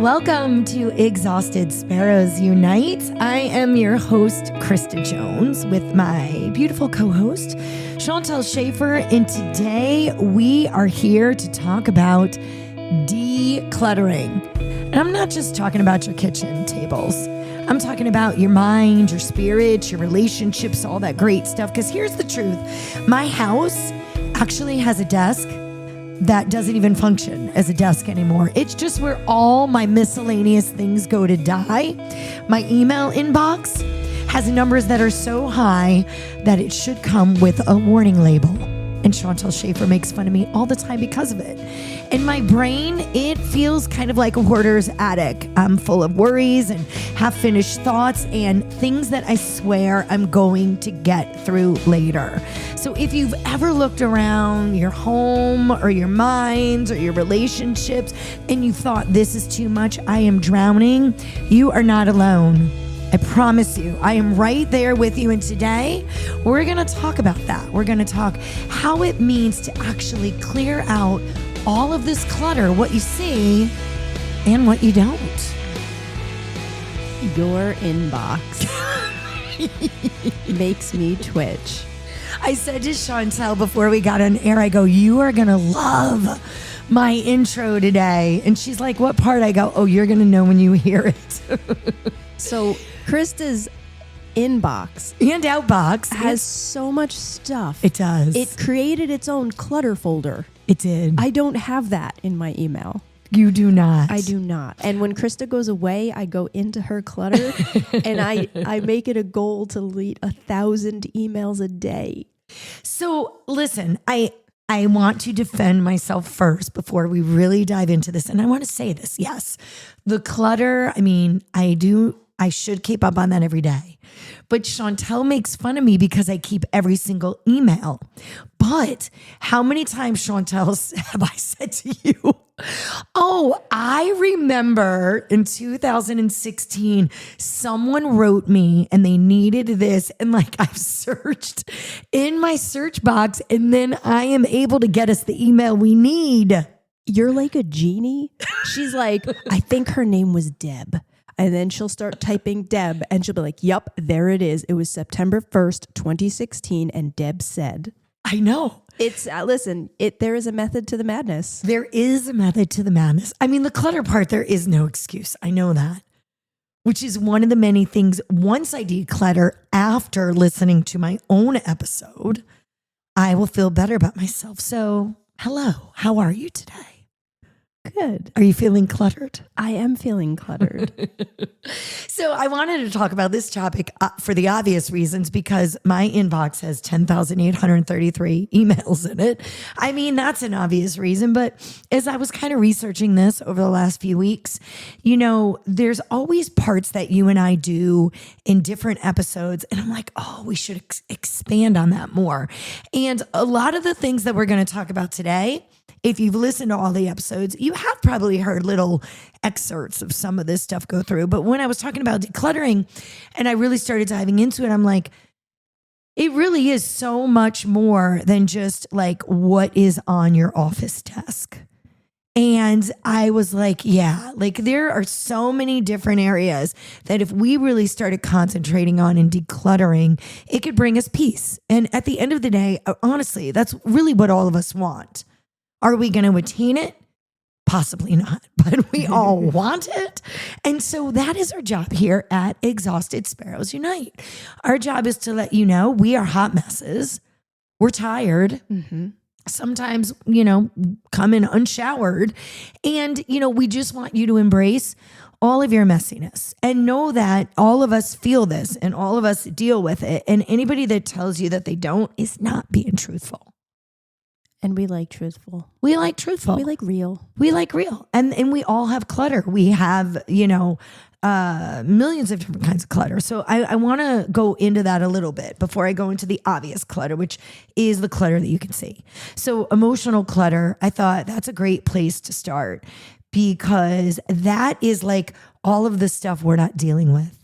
Welcome to Exhausted Sparrows Unite. I am your host, Krista Jones, with my beautiful co-host, Chantel Schaefer. And today we are here to talk about decluttering. And I'm not just talking about your kitchen tables. I'm talking about your mind, your spirit, your relationships, all that great stuff. Because here's the truth. My house actually has a desk that doesn't even function as a desk anymore. It's just where all my miscellaneous things go to die. My email inbox has numbers that are so high that it should come with a warning label. And Chantel Schaefer makes fun of me all the time because of it. In my brain, it feels kind of like a hoarder's attic. I'm full of worries and half-finished thoughts and things that I swear I'm going to get through later. So if you've ever looked around your home or your mind or your relationships and you thought this is too much, I am drowning, you are not alone. I promise you, I am right there with you. And today, we're going to talk about that. We're going to talk how it means to actually clear out all of this clutter, what you see and what you don't. Your inbox makes me twitch. I said to Chantel before we got on air, I go, you are going to love my intro today. And she's like, what part? I go, oh, you're going to know when you hear it. So Krista's inbox and outbox has so much stuff. It does. It created its own clutter folder. It did. I don't have that in my email. You do not. I do not. And when Krista goes away, I go into her clutter and I make it a goal to delete 1,000 emails a day. So listen, I want to defend myself first before we really dive into this. And I want to say this. Yes, the clutter, I should keep up on that every day. But Chantel makes fun of me because I keep every single email. But how many times, Chantel, have I said to you, oh, I remember in 2016, someone wrote me and they needed this. And like I've searched in my search box and then I am able to get us the email we need. You're like a genie. She's like, I think her name was Deb. And then she'll start typing Deb and she'll be like, yep, there it is. It was September 1st, 2016. And Deb said, I know. It's, there is a method to the madness. There is a method to the madness. I mean, the clutter part, there is no excuse. I know that, which is one of the many things. Once I declutter after listening to my own episode, I will feel better about myself. So hello, how are you today? Good. Are you feeling cluttered? I am feeling cluttered. So I wanted to talk about this topic for the obvious reasons because my inbox has 10,833 emails in it. I mean, that's an obvious reason. But as I was kind of researching this over the last few weeks, there's always parts that you and I do in different episodes. And I'm like, oh, we should expand on that more. And a lot of the things that we're going to talk about today, if you've listened to all the episodes, you have probably heard little excerpts of some of this stuff go through. But when I was talking about decluttering and I really started diving into it, I'm like, it really is so much more than just like what is on your office desk. And I was like, yeah, like there are so many different areas that if we really started concentrating on and decluttering, it could bring us peace. And at the end of the day, honestly, that's really what all of us want. Are we going to attain it? Possibly not, but we all want it. And so that is our job here at Exhausted Sparrows Unite. Our job is to let you know we are hot messes. We're tired. Mm-hmm. Sometimes, come in unshowered. And, we just want you to embrace all of your messiness and know that all of us feel this and all of us deal with it. And anybody that tells you that they don't is not being truthful. And we like truthful. We like truthful. We like real. We like real. And we all have clutter. We have, millions of different kinds of clutter. So I want to go into that a little bit before I go into the obvious clutter, which is the clutter that you can see. So emotional clutter, I thought that's a great place to start because that is like all of the stuff we're not dealing with.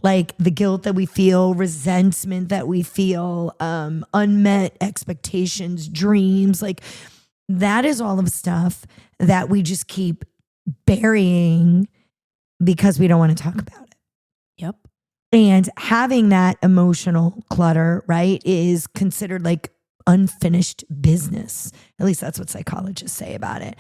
Like the guilt that we feel, resentment that we feel, unmet expectations, dreams, like that is all of the stuff that we just keep burying because we don't want to talk about it. Yep. And having that emotional clutter, right, is considered like unfinished business. At least that's what psychologists say about it.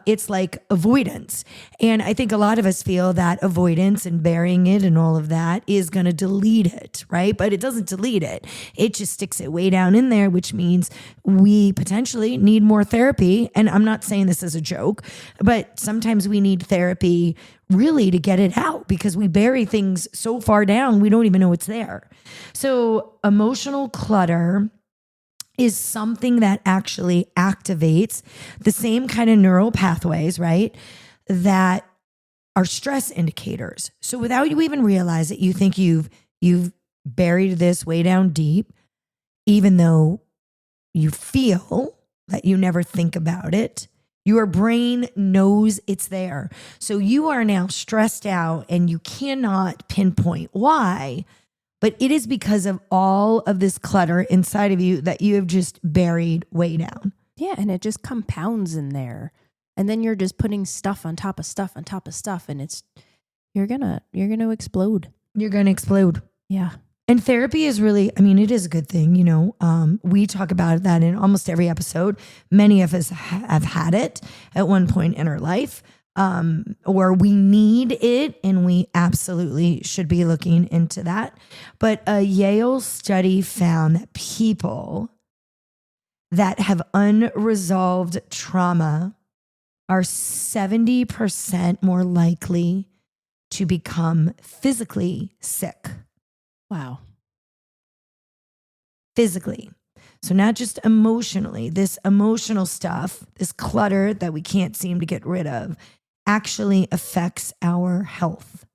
It's like avoidance. And I think a lot of us feel that avoidance and burying it and all of that is going to delete it, right? But it doesn't delete it. It just sticks it way down in there, which means we potentially need more therapy. And I'm not saying this as a joke, but sometimes we need therapy really to get it out because we bury things so far down, we don't even know it's there. So emotional clutter is something that actually activates the same kind of neural pathways, right, that are stress indicators. So without you even realize it, you think you've buried this way down deep, even though you feel that you never think about it. Your brain knows it's there. So you are now stressed out and you cannot pinpoint why. But it is because of all of this clutter inside of you that you have just buried way down. Yeah, and it just compounds in there. And then you're just putting stuff on top of stuff on top of stuff, and you're gonna explode. You're gonna explode. Yeah. And therapy is really, I mean, it is a good thing, you know. We talk about that in almost every episode. Many of us have had it at one point in our life. Or we need it, and we absolutely should be looking into that. But a Yale study found that people that have unresolved trauma are 70% more likely to become physically sick. Wow. Physically. So not just emotionally, this emotional stuff, this clutter that we can't seem to get rid of, actually affects our health.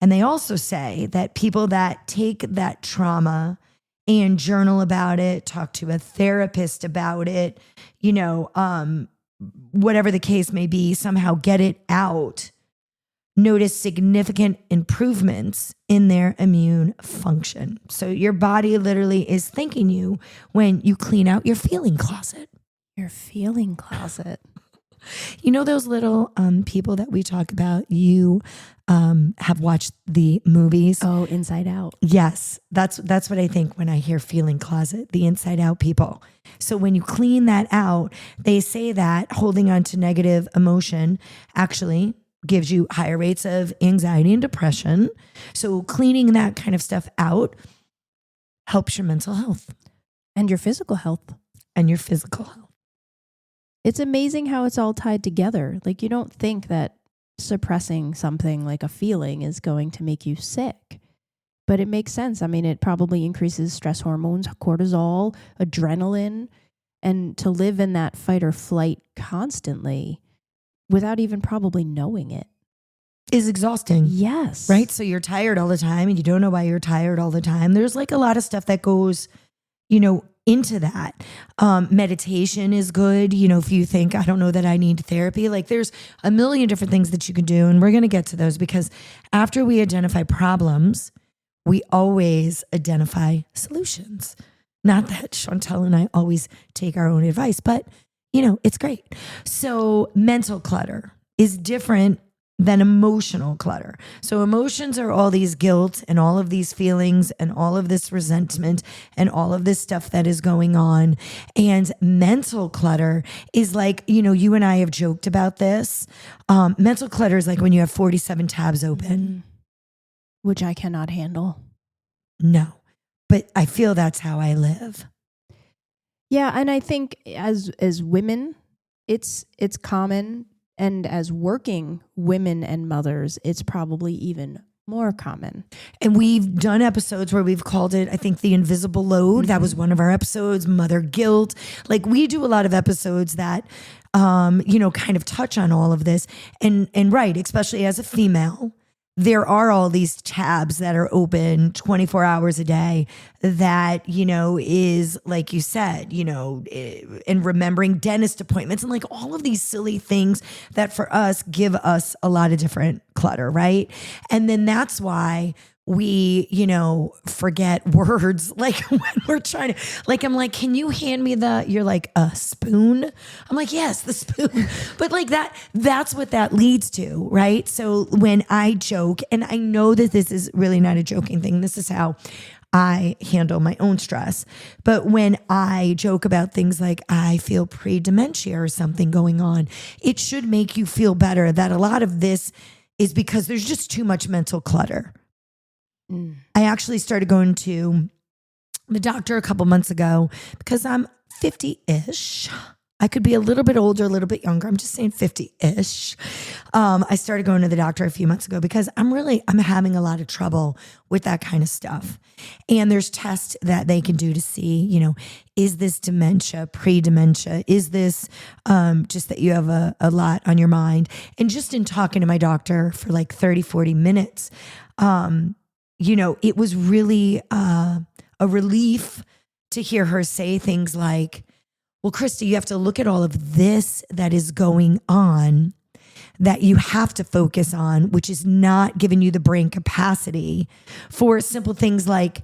And they also say that people that take that trauma and journal about it, talk to a therapist about it, you know, whatever the case may be, somehow get it out, notice significant improvements in their immune function. So your body literally is thanking you when you clean out your feeling closet. Your feeling closet. You know those little people that we talk about? You have watched the movies. Oh, Inside Out. Yes, that's what I think when I hear feeling closet, the inside out people. So when you clean that out, they say that holding on to negative emotion actually gives you higher rates of anxiety and depression. So cleaning that kind of stuff out helps your mental health. And your physical health. And your physical health. It's amazing how it's all tied together. Like, you don't think that suppressing something like a feeling is going to make you sick, but it makes sense. I mean, it probably increases stress hormones, cortisol, adrenaline, and to live in that fight or flight constantly without even probably knowing it is exhausting. Yes. Right? So you're tired all the time and you don't know why you're tired all the time. There's like a lot of stuff that goes, you know, into that. Meditation is good. You know, if you think, I don't know that I need therapy, like there's a million different things that you can do. And we're going to get to those because after we identify problems, we always identify solutions. Not that Chantel and I always take our own advice, but you know, it's great. So mental clutter is different than emotional clutter. So emotions are all these guilt and all of these feelings and all of this resentment and all of this stuff that is going on. And mental clutter is like, you know, you and I have joked about this. Mental clutter is like when you have 47 tabs open. Which I cannot handle. No, but I feel that's how I live. Yeah, and I think as women, it's common. And as working women and mothers, it's probably even more common. And we've done episodes where we've called it, I think, the invisible load. That was one of our episodes, mother guilt. Like we do a lot of episodes that, you know, kind of touch on all of this. And right, especially as a female, there are all these tabs that are open 24 hours a day that, you know, is like you said, you know, and remembering dentist appointments and like all of these silly things that for us give us a lot of different clutter, right? And then that's why we, forget words. Like when we're trying to, like, I'm like, can you hand me you're like, a spoon? I'm like, yes, the spoon. But like that's what that leads to, right? So when I joke, and I know that this is really not a joking thing, this is how I handle my own stress. But when I joke about things like I feel pre-dementia or something going on, it should make you feel better that a lot of this is because there's just too much mental clutter. I actually started going to the doctor a couple months ago because I'm 50-ish. I could be a little bit older, a little bit younger. I'm just saying 50-ish. I started going to the doctor a few months ago because I'm having a lot of trouble with that kind of stuff. And there's tests that they can do to see, is this dementia, pre-dementia? Is this just that you have a lot on your mind? And just in talking to my doctor for like 30, 40 minutes, it was really a relief to hear her say things like, well, Krista, you have to look at all of this that is going on that you have to focus on, which is not giving you the brain capacity for simple things like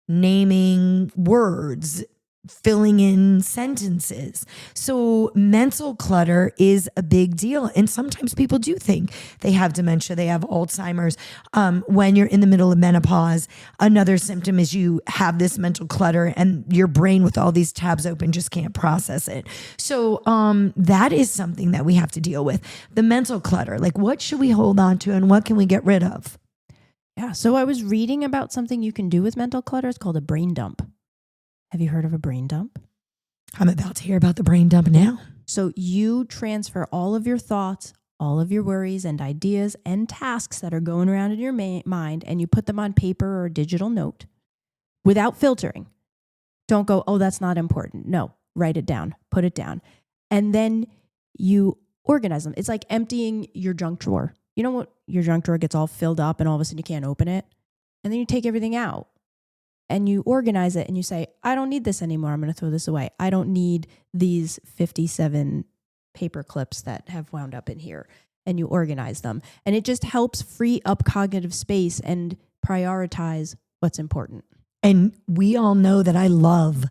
naming words, filling in sentences. So mental clutter is a big deal. And sometimes people do think they have dementia, they have Alzheimer's. When you're in the middle of menopause, another symptom is you have this mental clutter and your brain with all these tabs open just can't process it. So that is something that we have to deal with. The mental clutter, like what should we hold on to and what can we get rid of? Yeah. So I was reading about something you can do with mental clutter. It's called a brain dump. Have you heard of a brain dump? I'm about to hear about the brain dump now. So you transfer all of your thoughts, all of your worries and ideas and tasks that are going around in your mind, and you put them on paper or a digital note without filtering. Don't go, oh, that's not important. No, write it down, put it down. And then you organize them. It's like emptying your junk drawer. You know what? Your junk drawer gets all filled up and all of a sudden you can't open it. And then you take everything out. And you organize it and you say, I don't need this anymore. I'm going to throw this away. I don't need these 57 paper clips that have wound up in here. And you organize them. And it just helps free up cognitive space and prioritize what's important. And we all know that I love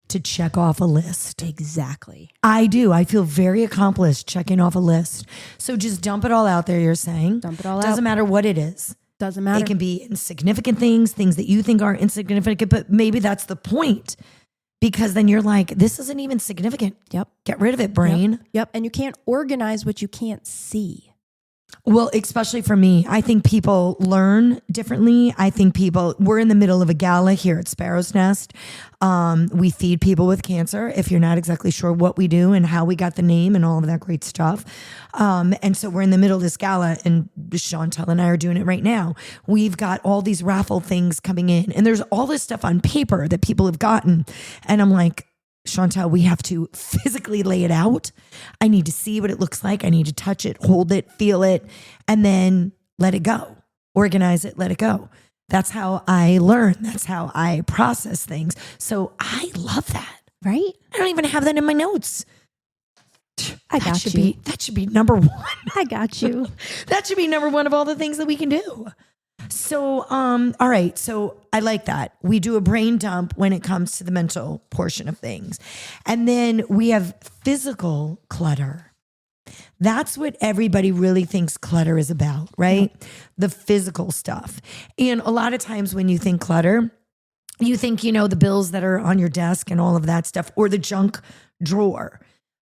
to check off a list. Exactly. I do. I feel very accomplished checking off a list. So just dump it all out there, you're saying. Dump it all out. Doesn't matter what it is. Doesn't matter. It can be insignificant things that you think are insignificant, but maybe that's the point. Because then you're like, this isn't even significant. Yep. Get rid of it, brain. Yep. And you can't organize what you can't see. Well, especially for me, I think people learn differently. I think we're in the middle of a gala here at Sparrow's Nest. We feed people with cancer, if you're not exactly sure what we do and how we got the name and all of that great stuff. And so we're in the middle of this gala and Chantel and I are doing it right now. We've got all these raffle things coming in and there's all this stuff on paper that people have gotten. And I'm like, Chantel, we have to physically lay it out. I need to see what it looks like. I need to touch it, hold it, feel it, and then let it go. Organize it, let it go. That's how I learn. That's how I process things. So I love that. Right? I don't even have that in my notes. That should be number one. I got you. That should be number one of all the things that we can do. So, all right. So I like that. We do a brain dump when it comes to the mental portion of things. And then we have physical clutter. That's what everybody really thinks clutter is about, right? Yep. The physical stuff. And a lot of times when you think clutter, you think, the bills that are on your desk and all of that stuff, or the junk drawer.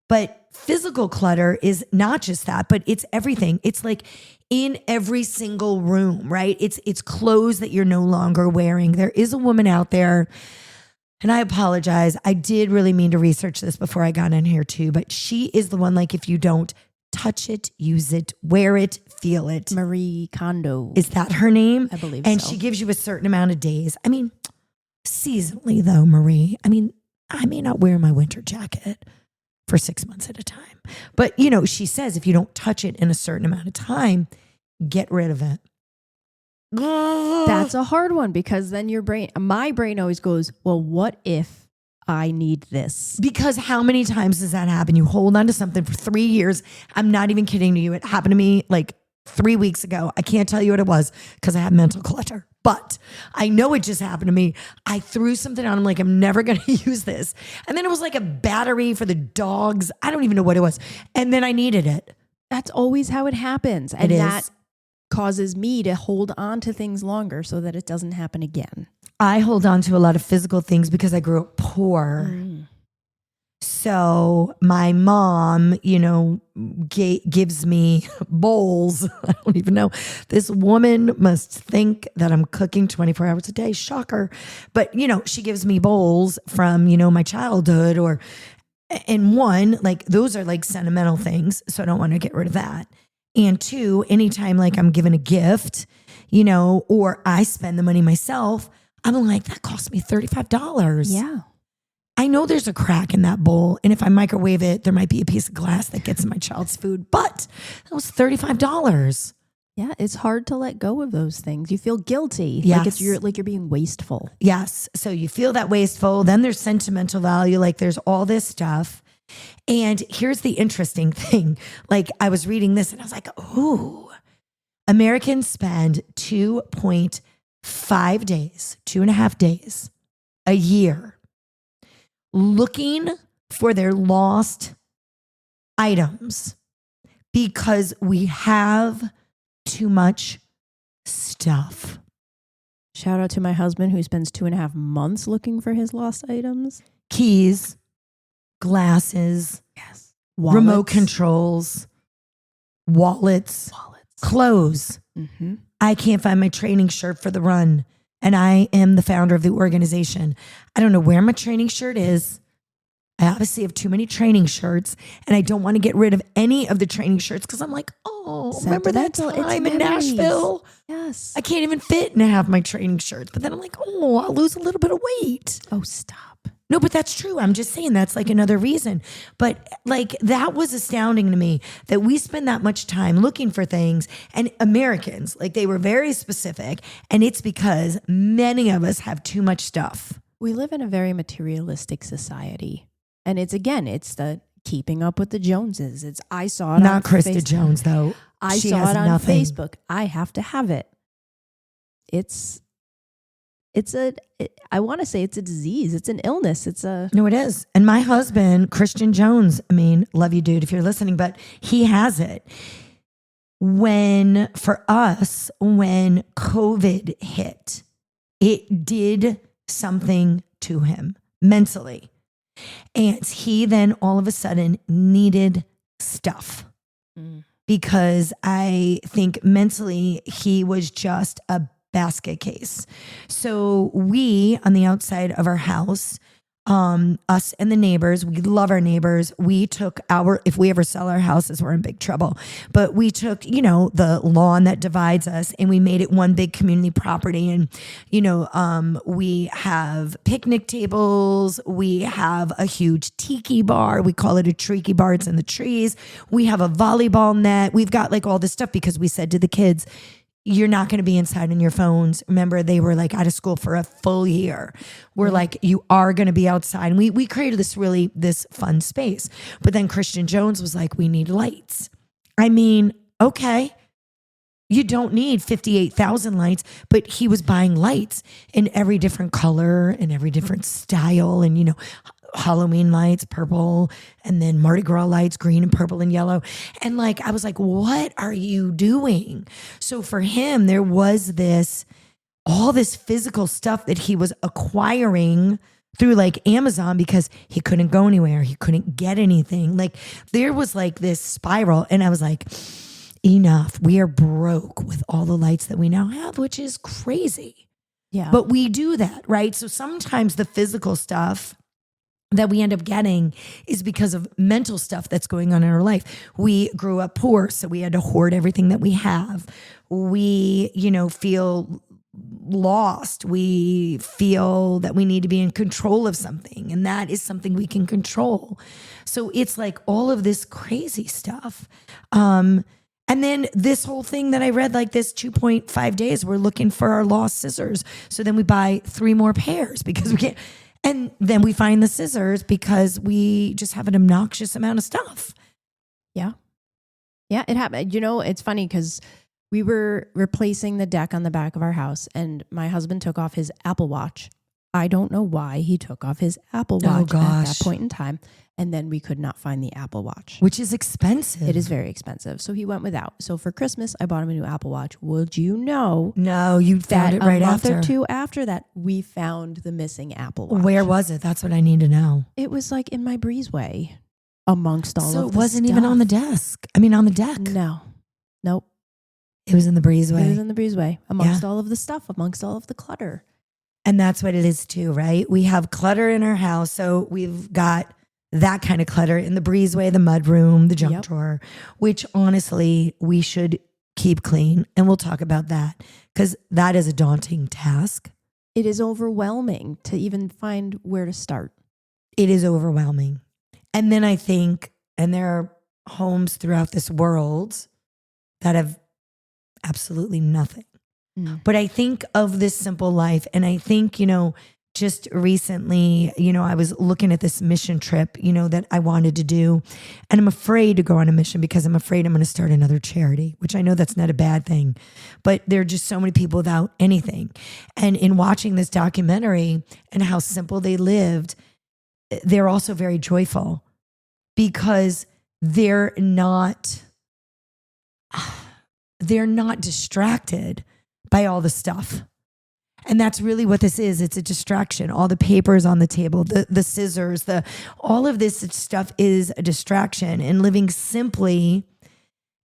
But physical clutter is not just that, but it's everything. It's like in every single room, right? It's clothes that you're no longer wearing. There is a woman out there, and I apologize. I did really mean to research this before I got in here too, but she is the one, like, if you don't touch it, use it, wear it, feel it. Marie Kondo. Is that her name? I believe and so. And she gives you a certain amount of days. I mean, seasonally though, Marie, I may not wear my winter jacket for 6 months at a time. But, she says if you don't touch it in a certain amount of time, get rid of it. That's a hard one because then my brain always goes, well, what if I need this? Because how many times does that happen? You hold on to something for 3 years. I'm not even kidding you. It happened to me like 3 weeks ago. I can't tell you what it was because I have mental clutter, but I know it just happened to me. I threw something on. I'm like, I'm never going to use this. And then it was like a battery for the dogs. I don't even know what it was. And then I needed it. That's always how it happens. And that causes me to hold on to things longer so that it doesn't happen again. I hold on to a lot of physical things because I grew up poor. So my mom, gives me bowls. I don't even know. This woman must think that I'm cooking 24 hours a day. Shocker. But, she gives me bowls from, my childhood and one, like those are like sentimental things. So I don't want to get rid of that. And two, anytime like I'm given a gift, or I spend the money myself, I'm like, that cost me $35. Yeah. I know there's a crack in that bowl. And if I microwave it, there might be a piece of glass that gets in my child's food. But that was $35. Yeah, it's hard to let go of those things. You feel guilty. Yes. Like you're being wasteful. Yes. So you feel that wasteful. Then there's sentimental value. Like there's all this stuff. And here's the interesting thing. Like I was reading this and I was like, ooh, Americans spend 2.5 days, 2.5 days a year looking for their lost items because we have too much stuff. Shout out to my husband who spends 2.5 months looking for his lost items. Keys, glasses, Yes. remote controls, wallets, clothes. Mm-hmm. I can't find my training shirt for the run. And I am the founder of the organization. I don't know where my training shirt is. I obviously have too many training shirts and I don't want to get rid of any of the training shirts because I'm like, remember that time in Nashville? Yes. I can't even fit in half my training shirts. But then I'm like, I'll lose a little bit of weight. Oh, stop. No, but that's true. I'm just saying that's like another reason. But like that was astounding to me that we spend that much time looking for things, and Americans, like they were very specific, and it's because many of us have too much stuff. We live in a very materialistic society. And it's the keeping up with the Joneses. I saw it Not on Krista Facebook. Jones though. I She saw has it on nothing. Facebook. I have to have it. I want to say it's a disease. It's an illness. No, it is. And my husband, Christian Jones, I mean, love you, dude, if you're listening, but he has it. For us, when COVID hit, it did something to him mentally. And he then all of a sudden needed stuff because I think mentally he was just a basket case. So we, on the outside of our house, us and the neighbors, we love our neighbors. We took if we ever sell our houses, we're in big trouble. But we took, the lawn that divides us and we made it one big community property. And, we have picnic tables. We have a huge tiki bar. We call it a treaky bar. It's in the trees. We have a volleyball net. We've got like all this stuff because we said to the kids, you're not going to be inside on your phones. Remember, they were like out of school for a full year. We're like, you are going to be outside. And we created this fun space. But then Christian Jones was like, we need lights. I mean, okay, you don't need 58,000 lights, but he was buying lights in every different color and every different style. And, Halloween lights, purple, and then Mardi Gras lights, green and purple and yellow. And like, I was like, what are you doing? So for him, there was all this physical stuff that he was acquiring through like Amazon because he couldn't go anywhere. He couldn't get anything. Like there was like this spiral. And I was like, enough. We are broke with all the lights that we now have, which is crazy. Yeah. But we do that, right? So sometimes the physical stuff that we end up getting is because of mental stuff that's going on in our life. We grew up poor, so we had to hoard everything that we have. We, feel lost. We feel that we need to be in control of something, and that is something we can control. So it's like all of this crazy stuff. And then this whole thing that I read, like this 2.5 days, we're looking for our lost scissors. So then we buy 3 more pairs because we can't. And then we find the scissors because we just have an obnoxious amount of stuff. Yeah. Yeah, it happened. It's funny because We were replacing the deck on the back of our house, and my husband took off his Apple Watch. I don't know why he took off his Apple Watch at that point in time. And then we could not find the Apple Watch. Which is expensive. It is very expensive. So he went without. So for Christmas, I bought him a new Apple Watch. Would you know? No, you found it right after. A month or two after that, we found the missing Apple Watch. Where was it? That's what I need to know. It was like in my breezeway amongst all of the stuff. So it wasn't even on the desk. I mean, on the deck. No. Nope. It was in the breezeway. It was in the breezeway amongst all of the stuff, amongst all of the clutter. And that's what it is too, right? We have clutter in our house. So we've got that kind of clutter in the breezeway, the mudroom, the junk drawer, which honestly we should keep clean. And we'll talk about that because that is a daunting task. It is overwhelming to even find where to start. It is overwhelming. And then I think, and there are homes throughout this world that have absolutely nothing. But I think of this simple life, and I think, just recently, I was looking at this mission trip, that I wanted to do. And I'm afraid to go on a mission because I'm afraid I'm going to start another charity, which I know that's not a bad thing. But there are just so many people without anything. And in watching this documentary and how simple they lived, they're also very joyful because they're not distracted by all the stuff. And that's really what this is. It's a distraction. All the papers on the table, the scissors, all of this stuff is a distraction. And living simply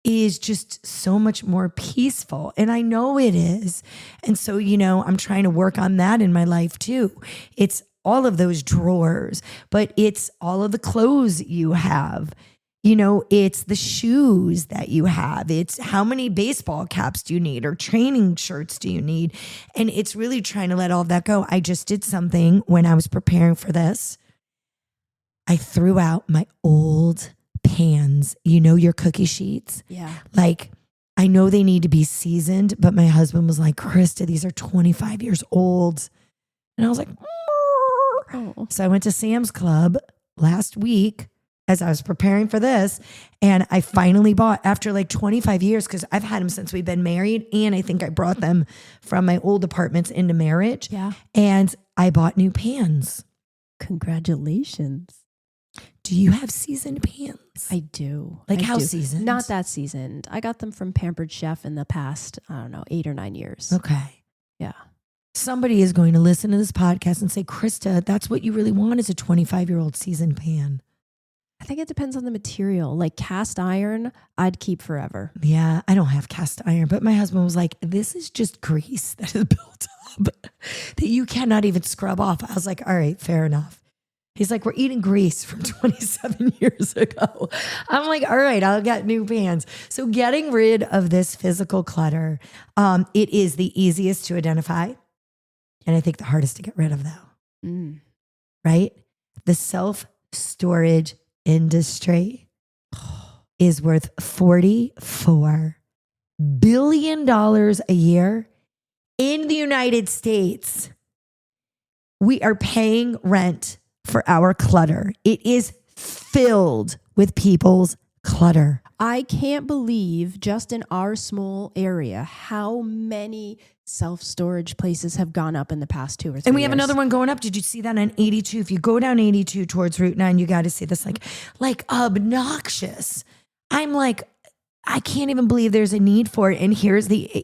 is just so much more peaceful. And I know it is. And so, I'm trying to work on that in my life too. It's all of those drawers, but it's all of the clothes you have. It's the shoes that you have. It's how many baseball caps do you need or training shirts do you need? And it's really trying to let all of that go. I just did something when I was preparing for this. I threw out my old pans, your cookie sheets. Yeah. Like, I know they need to be seasoned, but my husband was like, Krista, these are 25 years old. And I was like, oh. So I went to Sam's Club last week as I was preparing for this. And I finally bought, after like 25 years, because I've had them since we've been married. And I think I brought them from my old apartments into marriage. Yeah. And I bought new pans. Congratulations. Do you have seasoned pans? I do. Like how seasoned? Not that seasoned. I got them from Pampered Chef in the past, 8 or 9 years. Okay. Yeah. Somebody is going to listen to this podcast and say, Krista, that's what you really want is a 25-year-old seasoned pan. I think it depends on the material. Like cast iron, I'd keep forever. Yeah, I don't have cast iron, but my husband was like, this is just grease that is built up that you cannot even scrub off. I was like, all right, fair enough. He's like, we're eating grease from 27 years ago. I'm like, all right, I'll get new pans. So getting rid of this physical clutter, it is the easiest to identify. And I think the hardest to get rid of though, right? The self-storage industry is worth $44 billion a year in the United States. We are paying rent for our clutter. It is filled with people's clutter. I can't believe just in our small area how many self-storage places have gone up in the past 2 or 3 years. And we have another one going up. Did you see that on 82? If you go down 82 towards Route 9, you got to see this like obnoxious. I'm like, I can't even believe there's a need for it. And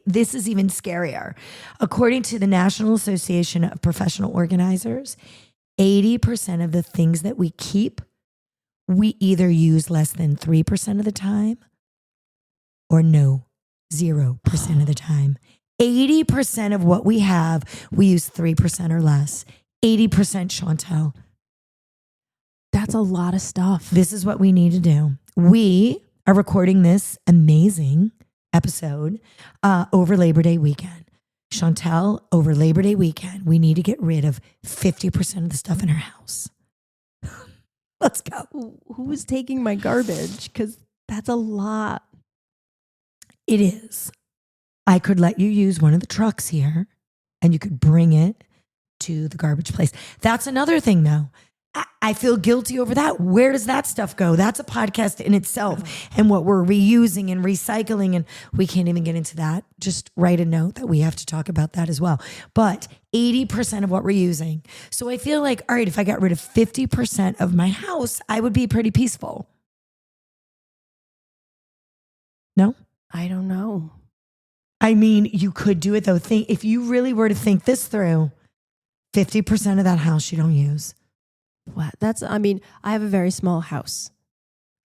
this is even scarier. According to the National Association of Professional Organizers, 80% of the things that we keep, we either use less than 3% of the time or 0% of the time. 80% of what we have, we use 3% or less. 80%, Chantel. That's a lot of stuff. This is what we need to do. We are recording this amazing episode over Labor Day weekend. Chantel, over Labor Day weekend, we need to get rid of 50% of the stuff in our house. Let's go. Who is taking my garbage? Because that's a lot. It is. I could let you use one of the trucks here and you could bring it to the garbage place. That's another thing though. I feel guilty over that. Where does that stuff go? That's a podcast in itself, and what we're reusing and recycling. And we can't even get into that. Just write a note that we have to talk about that as well. But 80% of what we're using. So I feel like, all right, if I got rid of 50% of my house, I would be pretty peaceful. No? I don't know. I mean, you could do it though. Think if you really were to think this through, 50% of that house you don't use. What? I have a very small house.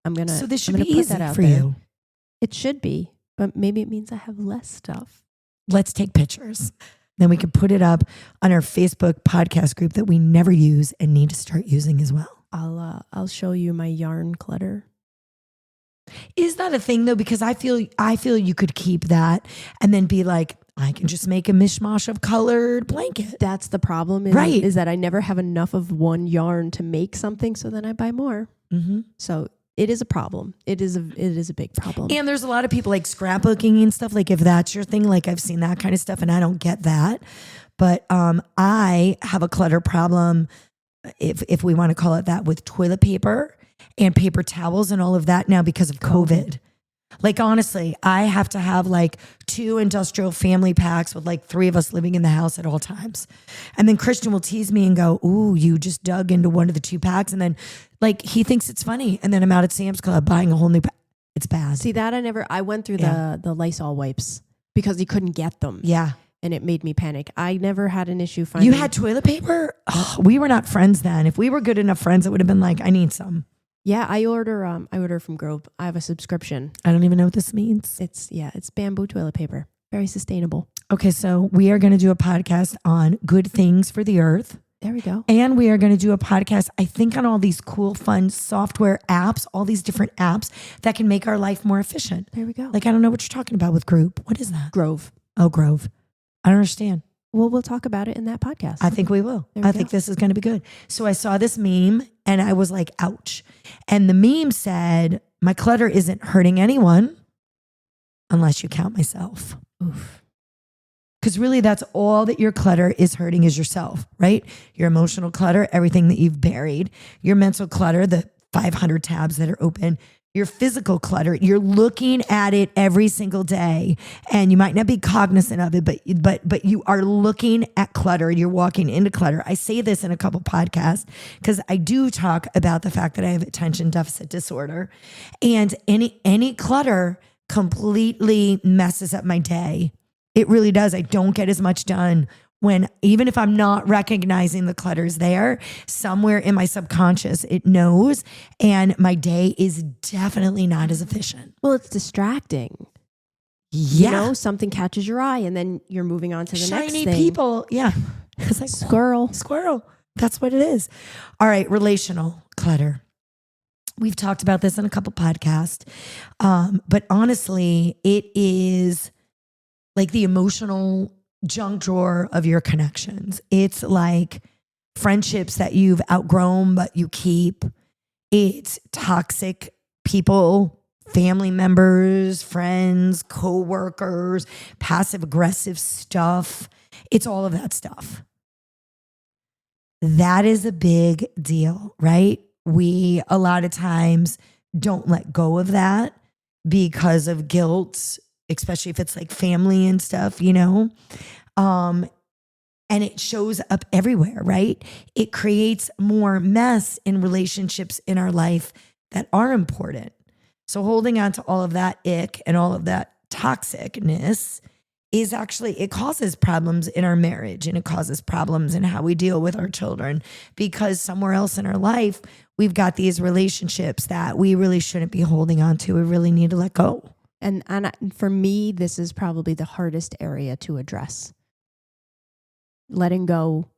So this should I'm be gonna put easy that out for there. you. It should be, but maybe it means I have less stuff. Let's take pictures. Then we can put it up on our Facebook podcast group that we never use and need to start using as well. I'll show you my yarn clutter. Is that a thing though? Because I feel you could keep that and then be like, I can just make a mishmash of colored blanket. That's the problem, Right. is that I never have enough of one yarn to make something, so then I buy more. Mm-hmm. So it is a problem. It is a big problem. And there's a lot of people like scrapbooking and stuff. Like if that's your thing, like I've seen that kind of stuff and I don't get that. But I have a clutter problem, if we want to call it that, with toilet paper and paper towels and all of that now because of COVID. Like, honestly, I have to have like 2 industrial family packs with like 3 of us living in the house at all times. And then Christian will tease me and go, ooh, you just dug into one of the 2 packs. And then like he thinks it's funny. And then I'm out at Sam's Club buying a whole new pack. It's bad. See that I went through the Lysol wipes because you couldn't get them. Yeah. And it made me panic. I never had an issue finding. You had toilet paper? Oh, we were not friends then. If we were good enough friends, it would have been like, I need some. Yeah, I order from Grove. I have a subscription. I don't even know what this means. It's bamboo toilet paper. Very sustainable. Okay, so we are going to do a podcast on good things for the earth. There we go. And we are going to do a podcast, I think, on all these cool, fun software apps, all these different apps that can make our life more efficient. There we go. Like, I don't know what you're talking about with Group. What is that? Grove. Oh, Grove. I don't understand. Well, we'll talk about it in that podcast. I think we will. I think this is going to be good. So I saw this meme and I was like, ouch. And the meme said, my clutter isn't hurting anyone unless you count myself. Oof. Because really that's all that your clutter is hurting is yourself, right? Your emotional clutter, everything that you've buried, your mental clutter, the 500 tabs that are open, your physical clutter, you're looking at it every single day and you might not be cognizant of it, but you are looking at clutter. You're walking into clutter. I say this in a couple podcasts because I do talk about the fact that I have attention deficit disorder, and any clutter completely messes up my day. It really does. I don't get as much done when, even if I'm not recognizing the clutter's there, somewhere in my subconscious, it knows, and my day is definitely not as efficient. Well, it's distracting. Yeah. You know, something catches your eye and then you're moving on to the next Shiny thing. people. Yeah. It's like Squirrel. That's what it is. All right. Relational clutter. We've talked about this in a couple podcasts. But honestly, it is like the emotional junk drawer of your connections. It's like friendships that you've outgrown, but you keep. It's toxic people, family members, friends, coworkers, passive aggressive stuff. It's all of that stuff. That is a big deal, right? We a lot of times don't let go of that because of guilt, especially if it's like family and stuff, you know? And it shows up everywhere, right? It creates more mess in relationships in our life that are important. So holding on to all of that ick and all of that toxicness is actually, it causes problems in our marriage, and it causes problems in how we deal with our children, because somewhere else in our life, we've got these relationships that we really shouldn't be holding on to. We really need to let go. And for me, this is probably the hardest area to address. Letting go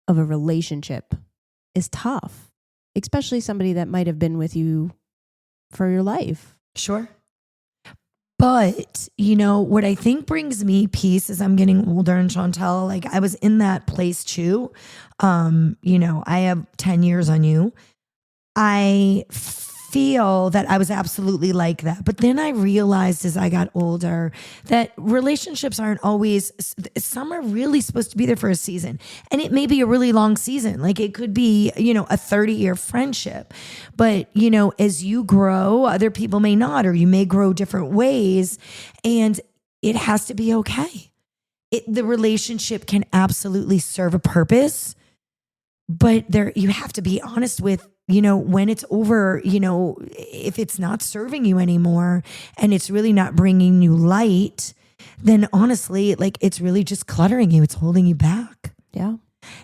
of a relationship is tough, especially somebody that might have been with you for your life. Sure. But, you know, what I think brings me peace as I'm getting older, and Chantel, like I was in that place too. You know, I have 10 years on you. I feel that I was absolutely like that. But then I realized as I got older that relationships aren't always, some are really supposed to be there for a season. And it may be a really long season. Like it could be, a 30-year friendship. But, as you grow, other people may not, or you may grow different ways. And it has to be okay. The relationship can absolutely serve a purpose. But you have to be honest with, when it's over, if it's not serving you anymore and it's really not bringing you light, then honestly, like it's really just cluttering you. It's holding you back. Yeah.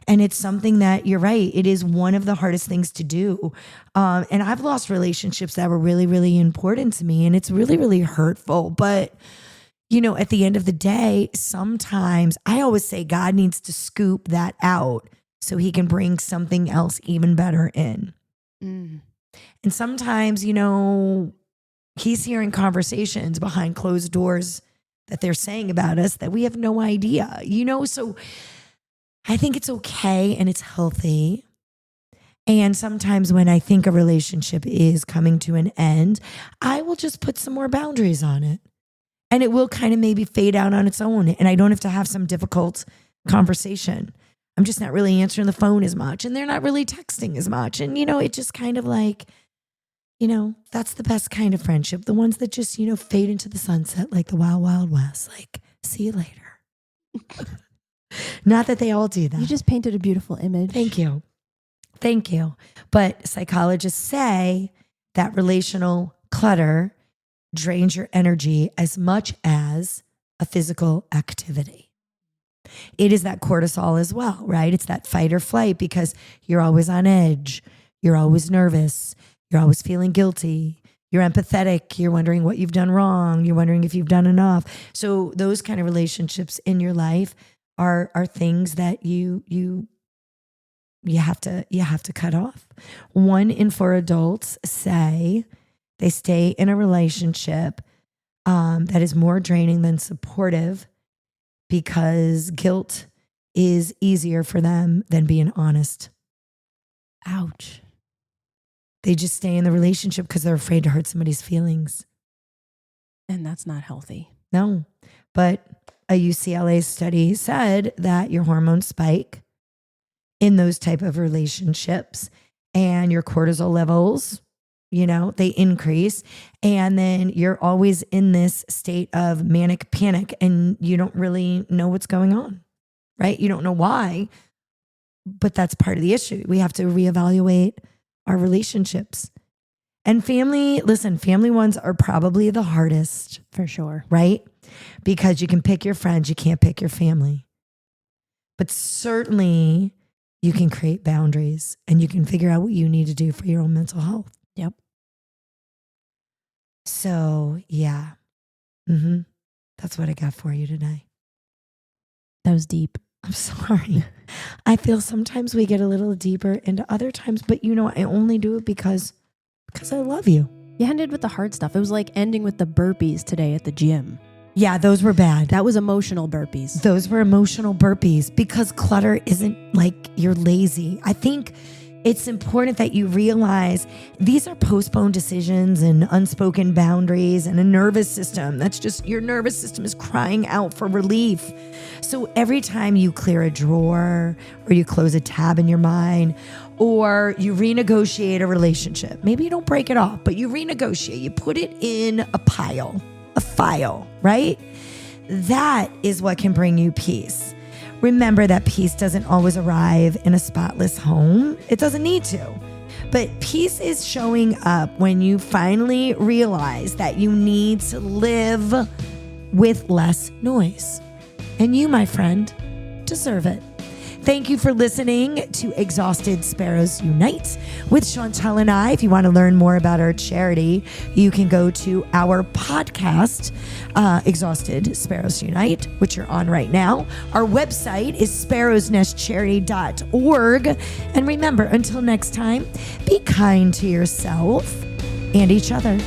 And it's something that you're right. It is one of the hardest things to do. And I've lost relationships that were really, really important to me. And it's really, really hurtful. But, at the end of the day, sometimes I always say God needs to scoop that out so he can bring something else even better in. And sometimes, he's hearing conversations behind closed doors that they're saying about us that we have no idea, so I think it's okay and it's healthy. And sometimes when I think a relationship is coming to an end, I will just put some more boundaries on it and it will kind of maybe fade out on its own. And I don't have to have some difficult conversation. I'm just not really answering the phone as much and they're not really texting as much. And, it just kind of like, that's the best kind of friendship. The ones that just, fade into the sunset like the wild, wild west. Like, see you later. Not that they all do that. You just painted a beautiful image. Thank you. Thank you. But psychologists say that relational clutter drains your energy as much as a physical activity. It is that cortisol as well, right? It's that fight or flight because you're always on edge. You're always nervous. You're always feeling guilty. You're empathetic. You're wondering what you've done wrong. You're wondering if you've done enough. So those kind of relationships in your life are things that you have to cut off. 1 in 4 adults say they stay in a relationship that is more draining than supportive because guilt is easier for them than being honest. Ouch. They just stay in the relationship because they're afraid to hurt somebody's feelings. And that's not healthy. No, but a UCLA study said that your hormones spike in those type of relationships and your cortisol levels, they increase. And then you're always in this state of manic panic and you don't really know what's going on, right? You don't know why, but that's part of the issue. We have to reevaluate our relationships. And family ones are probably the hardest. For sure. Right? Because you can pick your friends, you can't pick your family. But certainly you can create boundaries and you can figure out what you need to do for your own mental health. Yep. So, yeah. That's what I got for you today. That was deep. I'm sorry. I feel sometimes we get a little deeper into other times, but I only do it because I love you. You ended with the hard stuff. It was like ending with the burpees today at the gym. Yeah, those were bad. That was emotional burpees. Those were emotional burpees because clutter isn't like you're lazy. I think it's important that you realize these are postponed decisions and unspoken boundaries and a nervous system. That's just your nervous system is crying out for relief. So every time you clear a drawer or you close a tab in your mind or you renegotiate a relationship, maybe you don't break it off, but you renegotiate, you put it in a file, right? That is what can bring you peace. Remember that peace doesn't always arrive in a spotless home. It doesn't need to. But peace is showing up when you finally realize that you need to live with less noise. And you, my friend, deserve it. Thank you for listening to Exhausted Sparrows Unite with Chantel and I. If you want to learn more about our charity, you can go to our podcast, Exhausted Sparrows Unite, which you're on right now. Our website is sparrowsnestcharity.org. And remember, until next time, be kind to yourself and each other.